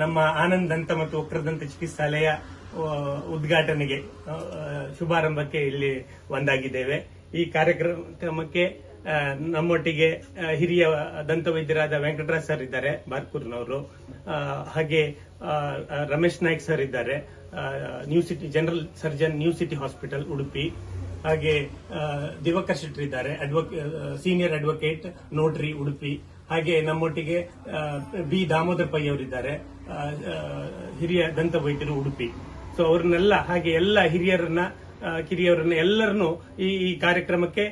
ನಮ್ಮ ಆನಂದ್ ದಂತ ಮತ್ತು ವಕ್ರದಂತ ಚಿಕಿತ್ಸಾಲಯ ಉದ್ಘಾಟನೆಗೆ ಶುಭಾರಂಭಕ್ಕೆ ಇಲ್ಲಿ ಒಂದಾಗಿದ್ದೇವೆ. ಈ ಕಾರ್ಯಕ್ರಮಕ್ಕೆ ನಮ್ಮೊಟ್ಟಿಗೆ ಹಿರಿಯ ದಂತ ವೈದ್ಯರಾದ ವೆಂಕಟರಾಜ್ ಸರ್ ಇದ್ದಾರೆ, ಬಾರ್ಕೂರ್ನವರು. ಹಾಗೆ ರಮೇಶ್ ನಾಯ್ಕ್ ಸರ್ ಇದ್ದಾರೆ, new city general surgeon, new city hospital Udupi. ಹಾಗೆ ದಿವಾಕರ್ ಶೆಟ್ಟಿ ಇದ್ದಾರೆ, ಸೀನಿಯರ್ ಅಡ್ವೊಕೇಟ್, ನೋಟ್ರಿ ಉಡುಪಿ. ಹಾಗೆ ನಮ್ಮೊಟ್ಟಿಗೆ ಬಿ ದಾಮೋದರ್ ಪೈ ಅವರಿದ್ದಾರೆ, ಹಿರಿಯ ದಂತ ವೈದ್ಯರು ಉಡುಪಿ. ಸೊ ಅವ್ರನ್ನೆಲ್ಲ, ಹಾಗೆ ಎಲ್ಲ ಹಿರಿಯರನ್ನ, ಕಿರಿಯವರನ್ನ ಎಲ್ಲರನ್ನು ಈ ಕಾರ್ಯಕ್ರಮಕ್ಕೆ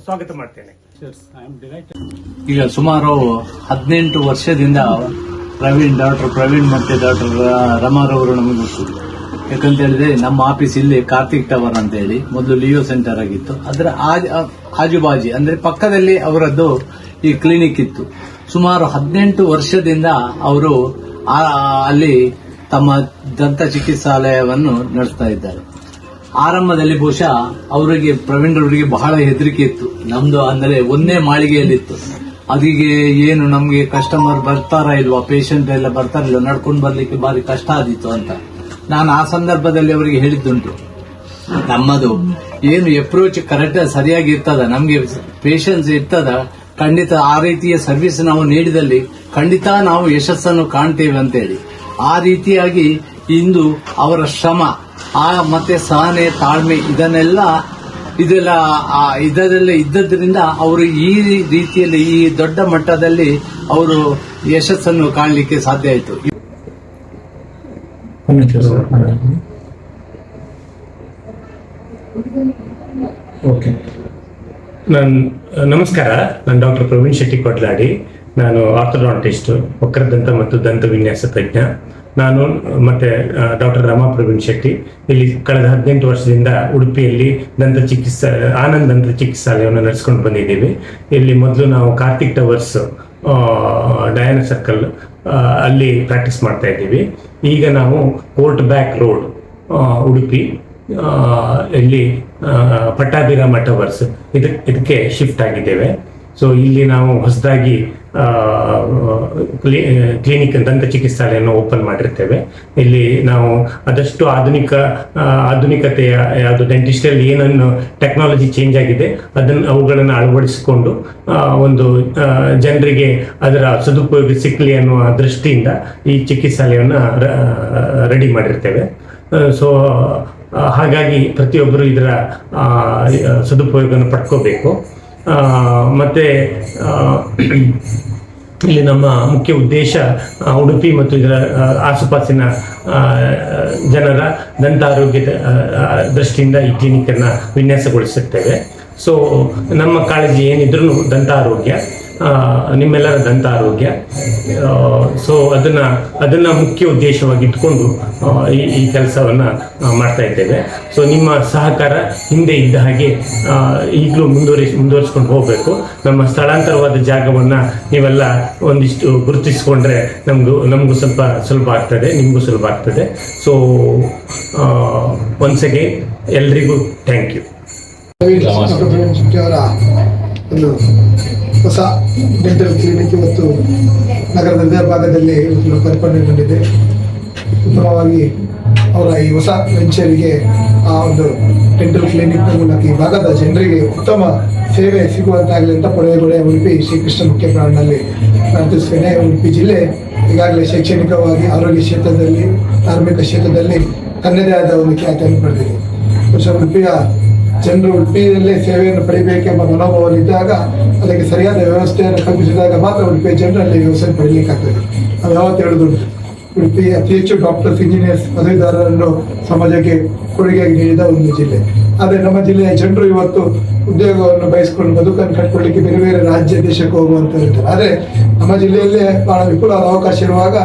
ಸ್ವಾಗತ ಮಾಡ್ತೇನೆ. ಈಗ ಸುಮಾರು 18 ವರ್ಷದಿಂದ ಡಾಕ್ಟರ್ ಪ್ರವೀಣ್ ಮತ್ತೆ ಡಾಕ್ಟರ್ ರಮಾರವರು ನಮಗೆ ಗೊತ್ತಿದೆ. ಯಾಕಂತ ಹೇಳಿದ್ರೆ ನಮ್ಮ ಆಫೀಸ್ ಇಲ್ಲಿ ಕಾರ್ತಿಕ್ ಟವರ್ ಅಂತ ಹೇಳಿ ಮೊದಲು ಲಿಯೋ ಸೆಂಟರ್ ಆಗಿತ್ತು. ಅದರ ಆಜುಬಾಜು ಅಂದ್ರೆ ಪಕ್ಕದಲ್ಲಿ ಅವರದ್ದು ಈ ಕ್ಲಿನಿಕ್ ಇತ್ತು. ಸುಮಾರು 18 ವರ್ಷದಿಂದ ಅವರು ಅಲ್ಲಿ ತಮ್ಮ ದಂತ ಚಿಕಿತ್ಸಾಲಯವನ್ನು ನಡೆಸ್ತಾ ಇದ್ದಾರೆ. ಆರಂಭದಲ್ಲಿ ಬಹುಶಃ ಅವರಿಗೆ ಪ್ರವೀಣ್ರವರಿಗೆ ಬಹಳ ಹೆದರಿಕೆ ಇತ್ತು. ನಮ್ದು ಅಂದ್ರೆ ಒಂದೇ ಮಾಳಿಗೆಯಲ್ಲಿತ್ತು. ಅದಕ್ಕೆ ಏನು ನಮ್ಗೆ ಕಸ್ಟಮರ್ ಬರ್ತಾರಾ ಇಲ್ವಾ, ಪೇಷಂಟ್ ಎಲ್ಲ ಬರ್ತಾರಿಲ್ವಾ, ನಡ್ಕೊಂಡು ಬರ್ಲಿಕ್ಕೆ ಬಾರಿ ಕಷ್ಟ ಆದಿತ್ತು ಅಂತ ನಾನು ಆ ಸಂದರ್ಭದಲ್ಲಿ ಅವರಿಗೆ ಹೇಳಿದ್ದುಂಟು. ನಮ್ಮದು ಏನು ಅಪ್ರೋಚ್ ಕರೆಕ್ಟ್ ಸರಿಯಾಗಿ ಇರ್ತದ, ನಮ್ಗೆ ಪೇಷನ್ಸ್ ಇರ್ತದ, ಖಂಡಿತ ಆ ರೀತಿಯ ಸರ್ವಿಸ್ ನಾವು ನೀಡಿದಲ್ಲಿ ಖಂಡಿತ ನಾವು ಯಶಸ್ಸನ್ನು ಕಾಣ್ತೇವೆ ಅಂತೇಳಿ. ಆ ರೀತಿಯಾಗಿ ಇಂದು ಅವರ ಶ್ರಮ ಮತ್ತೆ ಸಹನೆ, ತಾಳ್ಮೆ ಇದೆಲ್ಲ ಇದ್ದದ್ರಿಂದ ಅವರು ಈ ರೀತಿಯಲ್ಲಿ ಈ ದೊಡ್ಡ ಮಟ್ಟದಲ್ಲಿ ಅವರು ಯಶಸ್ಸನ್ನು ಕಾಣಲಿಕ್ಕೆ ಸಾಧ್ಯ ಆಯಿತು. ನಮಸ್ಕಾರ, ನಾನು ಡಾಕ್ಟರ್ ಪ್ರವೀಣ್ ಶೆಟ್ಟಿ ಕೊಡ್ಲಾಡಿ. ನಾನು ಆರ್ಥೋಡಾಂಟಿಸ್ಟ್, ವಕ್ರದಂತ ಮತ್ತು ದಂತ ವಿನ್ಯಾಸ ತಜ್ಞ. ನಾನು ಮತ್ತೆ ಡಾಕ್ಟರ್ ರಮಾ ಪ್ರವೀಣ್ ಶೆಟ್ಟಿ ಇಲ್ಲಿ ಕಳೆದ 18 ವರ್ಷದಿಂದ ಉಡುಪಿಯಲ್ಲಿ ಆನಂದ್ ದಂತ ಚಿಕಿತ್ಸಾಲಯವನ್ನು ನಡೆಸ್ಕೊಂಡು ಬಂದಿದ್ದೀವಿ. ಇಲ್ಲಿ ಮೊದಲು ನಾವು ಕಾರ್ತಿಕ್ ಟವರ್ಸ್, ಡಯಾನ ಸರ್ಕಲ್ ಅಲ್ಲಿ ಪ್ರಾಕ್ಟೀಸ್ ಮಾಡ್ತಾ ಇದ್ದೀವಿ. ಈಗ ನಾವು ಕೋರ್ಟ್ ಬ್ಯಾಕ್ ರೋಡ್ ಉಡುಪಿ ಇಲ್ಲಿ ಪಟ್ಟಾಭಿರಾಮ ಟವರ್ಸ್ ಇದಕ್ಕೆ ಶಿಫ್ಟ್ ಆಗಿದ್ದೇವೆ. ಸೊ ಇಲ್ಲಿ ನಾವು ಹೊಸದಾಗಿ ಕ್ಲಿನಿಕ್ ದಂತ ಚಿಕಿತ್ಸಾಲಯನ್ನು ಓಪನ್ ಮಾಡಿರ್ತೇವೆ. ಇಲ್ಲಿ ನಾವು ಆದಷ್ಟು ಆಧುನಿಕತೆಯ ಯಾವುದು ಡೆಂಟಿಸ್ಟಲ್ಲಿ ಏನನ್ನು ಟೆಕ್ನಾಲಜಿ ಚೇಂಜ್ ಆಗಿದೆ ಅವುಗಳನ್ನು ಅಳವಡಿಸಿಕೊಂಡು ಒಂದು ಜನರಿಗೆ ಅದರ ಸದುಪಯೋಗ ಸಿಕ್ಕಲಿ ಅನ್ನುವ ದೃಷ್ಟಿಯಿಂದ ಈ ಚಿಕಿತ್ಸಾಲಯವನ್ನು ರೆಡಿ ಮಾಡಿರ್ತೇವೆ. ಸೊ ಹಾಗಾಗಿ ಪ್ರತಿಯೊಬ್ಬರು ಇದರ ಸದುಪಯೋಗವನ್ನು ಪಡ್ಕೋಬೇಕು. ಮತ್ತೆ ಇಲ್ಲಿ ನಮ್ಮ ಮುಖ್ಯ ಉದ್ದೇಶ ಉಡುಪಿ ಮತ್ತು ಇದರ ಆಸುಪಾಸಿನ ಜನರ ದಂತಾರೋಗ್ಯದ ದೃಷ್ಟಿಯಿಂದ ಈ ಕ್ಲಿನಿಕನ್ನು ವಿನ್ಯಾಸಗೊಳಿಸುತ್ತೇವೆ. ಸೊ ನಮ್ಮ ಕಾಳಜಿ ಏನಿದ್ರು ದಂತಾರೋಗ್ಯ, ನಿಮ್ಮೆಲ್ಲರ ದಂತ ಆರೋಗ್ಯ. ಸೊ ಅದನ್ನ ಮುಖ್ಯ ಉದ್ದೇಶವಾಗಿ ಇಟ್ಕೊಂಡು ಈ ಕೆಲಸವನ್ನ ಮಾಡ್ತಾ ಇದ್ದೇವೆ. ಸೊ ನಿಮ್ಮ ಸಹಕಾರ ಹಿಂದೆ ಇದ್ದ ಹಾಗೆ ಈಗಲೂ ಮುಂದುವರಿಸ್ಕೊಂಡು ಹೋಗಬೇಕು. ನಮ್ಮ ಸ್ಥಳಾಂತರವಾದ ಜಾಗವನ್ನ ನೀವೆಲ್ಲ ಒಂದಿಷ್ಟು ಗುರುತಿಸಿಕೊಂಡ್ರೆ ನಮಗೂ ಸ್ವಲ್ಪ ಸುಲಭ ಆಗ್ತದೆ, ನಿಮಗೂ ಸುಲಭ ಆಗ್ತದೆ. ಸೊ ಒನ್ಸ್ ಅಗೇನ್ ಎಲ್ರಿಗೂ ಥ್ಯಾಂಕ್ ಯು. ಒಂದು ಹೊಸ ಡೆಂಟಲ್ ಕ್ಲಿನಿಕ್ ಇವತ್ತು ನಗರದ ಹೃದಯ ಭಾಗದಲ್ಲಿ ಲೋಕಾರ್ಪಣೆಗೊಂಡಿದೆ. ಉತ್ತಮವಾಗಿ ಅವರ ಈ ಹೊಸ ವೆಂಚರಿಗೆ ಆ ಒಂದು ಡೆಂಟಲ್ ಕ್ಲಿನಿಕ್ನ ಮೂಲಕ ಈ ಭಾಗದ ಜನರಿಗೆ ಉತ್ತಮ ಸೇವೆ ಸಿಗುವಂತಾಗಲಿ ಅಂತ ಪೊರೆಗೊಡೆ ಉಡುಪಿ ಶ್ರೀಕೃಷ್ಣ ಮುಖ್ಯ ಪ್ರಾಣದಲ್ಲಿ ಪ್ರಾರ್ಥಿಸುತ್ತೇನೆ. ಉಡುಪಿ ಜಿಲ್ಲೆ ಈಗಾಗಲೇ ಶೈಕ್ಷಣಿಕವಾಗಿ, ಆರೋಗ್ಯ ಕ್ಷೇತ್ರದಲ್ಲಿ, ಧಾರ್ಮಿಕ ಕ್ಷೇತ್ರದಲ್ಲಿ ತನ್ನದೇ ಆದ ಒಂದು ಖ್ಯಾತಿಯನ್ನು ಪಡೆದಿದೆ. ಉಡುಪಿಯ ಜನರು ಉಡುಪಿಯಲ್ಲೇ ಸೇವೆಯನ್ನು ಪಡಿಬೇಕೆಂಬ ಮನೋಭಾವವಿದ್ದಾಗ ಅದಕ್ಕೆ ಸರಿಯಾದ ವ್ಯವಸ್ಥೆಯನ್ನು ಕಲ್ಪಿಸಿದಾಗ ಮಾತ್ರ ಉಡುಪಿಯ ಜನರಲ್ಲಿ ವ್ಯವಸ್ಥೆ ಪಡೀಲಿಕ್ಕಾಗ್ತದೆ. ನಾವು ಯಾವತ್ತು ಹೇಳುದುಂಟು, ಉಡುಪಿ ಅತಿ ಹೆಚ್ಚು ಡಾಕ್ಟರ್ಸ್, ಇಂಜಿನಿಯರ್ಸ್, ಪದವೀಧರರನ್ನು ಸಮಾಜಕ್ಕೆ ಕೊಡುಗೆಯಾಗಿ ನೀಡಿದ ಒಂದು ಜಿಲ್ಲೆ. ಆದರೆ ನಮ್ಮ ಜಿಲ್ಲೆಯ ಜನರು ಇವತ್ತು ಉದ್ಯೋಗವನ್ನು ಬಯಸಿಕೊಂಡು ಬದುಕನ್ನು ಕಟ್ಕೊಳ್ಳಿಕ್ಕೆ ಬೇರೆ ಬೇರೆ ರಾಜ್ಯ ದೇಶಕ್ಕೆ ಹೋಗುವಂತ ಇರ್ತಾರೆ. ಆದರೆ ನಮ್ಮ ಜಿಲ್ಲೆಯಲ್ಲೇ ಬಹಳ ವಿಪುಲವಾದ ಅವಕಾಶ ಇರುವಾಗ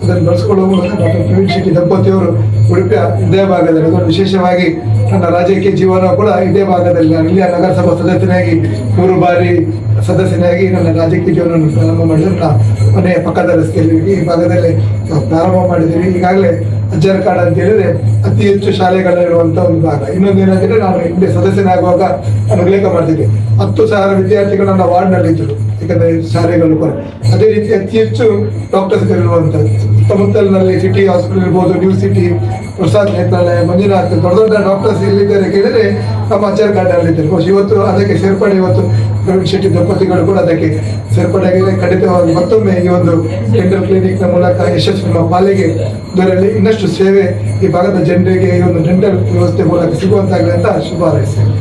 ಅದನ್ನು ಬಳಸಿಕೊಳ್ಳುವ ಮೂಲಕ ಡಾಕ್ಟರ್ ಪ್ರವೀಣ್ ಶೆಟ್ಟಿ ದಂಪತಿಯವರು ಉಡುಪಿಯ ಇದೇ ಭಾಗದಲ್ಲಿ, ಅದನ್ನು ವಿಶೇಷವಾಗಿ ನನ್ನ ರಾಜಕೀಯ ಜೀವನ ಕೂಡ ಇದೇ ಭಾಗದಲ್ಲಿ, ನಾನು ಇಲ್ಲಿಯ ನಗರಸಭಾ ಸದಸ್ಯನಾಗಿ 3 ಬಾರಿ ಸದಸ್ಯನಾಗಿ ನನ್ನ ರಾಜಕೀಯ ಜೀವನವನ್ನು ಪ್ರಾರಂಭ ಮಾಡಿದ್ರು. ಮನೆಯ ಪಕ್ಕದ ರಸ್ತೆಯಲ್ಲಿ ಈ ಭಾಗದಲ್ಲಿ ಪ್ರಾರಂಭ ಮಾಡಿದ್ದೀವಿ. ಈಗಾಗಲೇ ಅಜ್ಜರಕಾಡು ಅಂತ ಹೇಳಿದ್ರೆ ಅತಿ ಹೆಚ್ಚು ಶಾಲೆಗಳಿರುವಂತ ಒಂದು ಭಾಗ. ಇನ್ನೊಂದು ಏನಂದ್ರೆ, ನಾನು ಹಿಂದೆ ಸದಸ್ಯನಾಗುವಾಗ ನಾನು ಉಲ್ಲೇಖ ಮಾಡ್ತಿದ್ದೆ, 10,000 ವಿದ್ಯಾರ್ಥಿಗಳು ನನ್ನ ವಾರ್ಡ್ನಲ್ಲಿ ಇದ್ದರು, ಯಾಕಂದ್ರೆ ಶಾಲೆಗಳು ಕೂಡ ಅದೇ ರೀತಿ ಅತಿ ಹೆಚ್ಚು ಡಾಕ್ಟರ್ಸ್ ಇರುವಂತದ್ದು. ಸುತ್ತಮುತ್ತಲಿನಲ್ಲಿ ಸಿಟಿ ಹಾಸ್ಪಿಟಲ್ ಇರ್ಬೋದು, ನ್ಯೂ ಸಿಟಿ, ಪ್ರಸಾದ್ ನೇತ್ರಾಲಯ, ಮಂಜುನಾಥ್, ದೊಡ್ಡ ದೊಡ್ಡ ಡಾಕ್ಟರ್ಸ್ ಎಲ್ಲಿದ್ದಾರೆ ಕೇಳಿದ್ರೆ ನಮ್ಮ ಅಜ್ಜರಕಾಡಲ್ಲಿದ್ದಾರೆ. ಇವತ್ತು ಅದಕ್ಕೆ ಸೇರ್ಪಡೆ, ಇವತ್ತು ಪ್ರವೀಣ್ ಶೆಟ್ಟಿ ದಂಪತಿಗಳು ಕೂಡ ಅದಕ್ಕೆ ಸೇರ್ಪಡೆ ಆಗಿದೆ. ಖಂಡಿತವಾಗಿ ಮತ್ತೊಮ್ಮೆ ಈ ಒಂದು ಡೆಂಟಲ್ ಕ್ಲಿನಿಕ್ ನ ಮೂಲಕ ಯಶಸ್ವಿ ನಮ್ಮ ಪಾಲಿಗೆ ಇದರಲ್ಲಿ ಇನ್ನಷ್ಟು ಸೇವೆ ಈ ಭಾಗದ ಜನರಿಗೆ ಈ ಒಂದು ಡೆಂಟಲ್ ವ್ಯವಸ್ಥೆ ಮೂಲಕ ಸಿಗುವಂತಾಗಲಿ ಅಂತ ಶುಭ ಹಾರೈಸ್ತೇನೆ.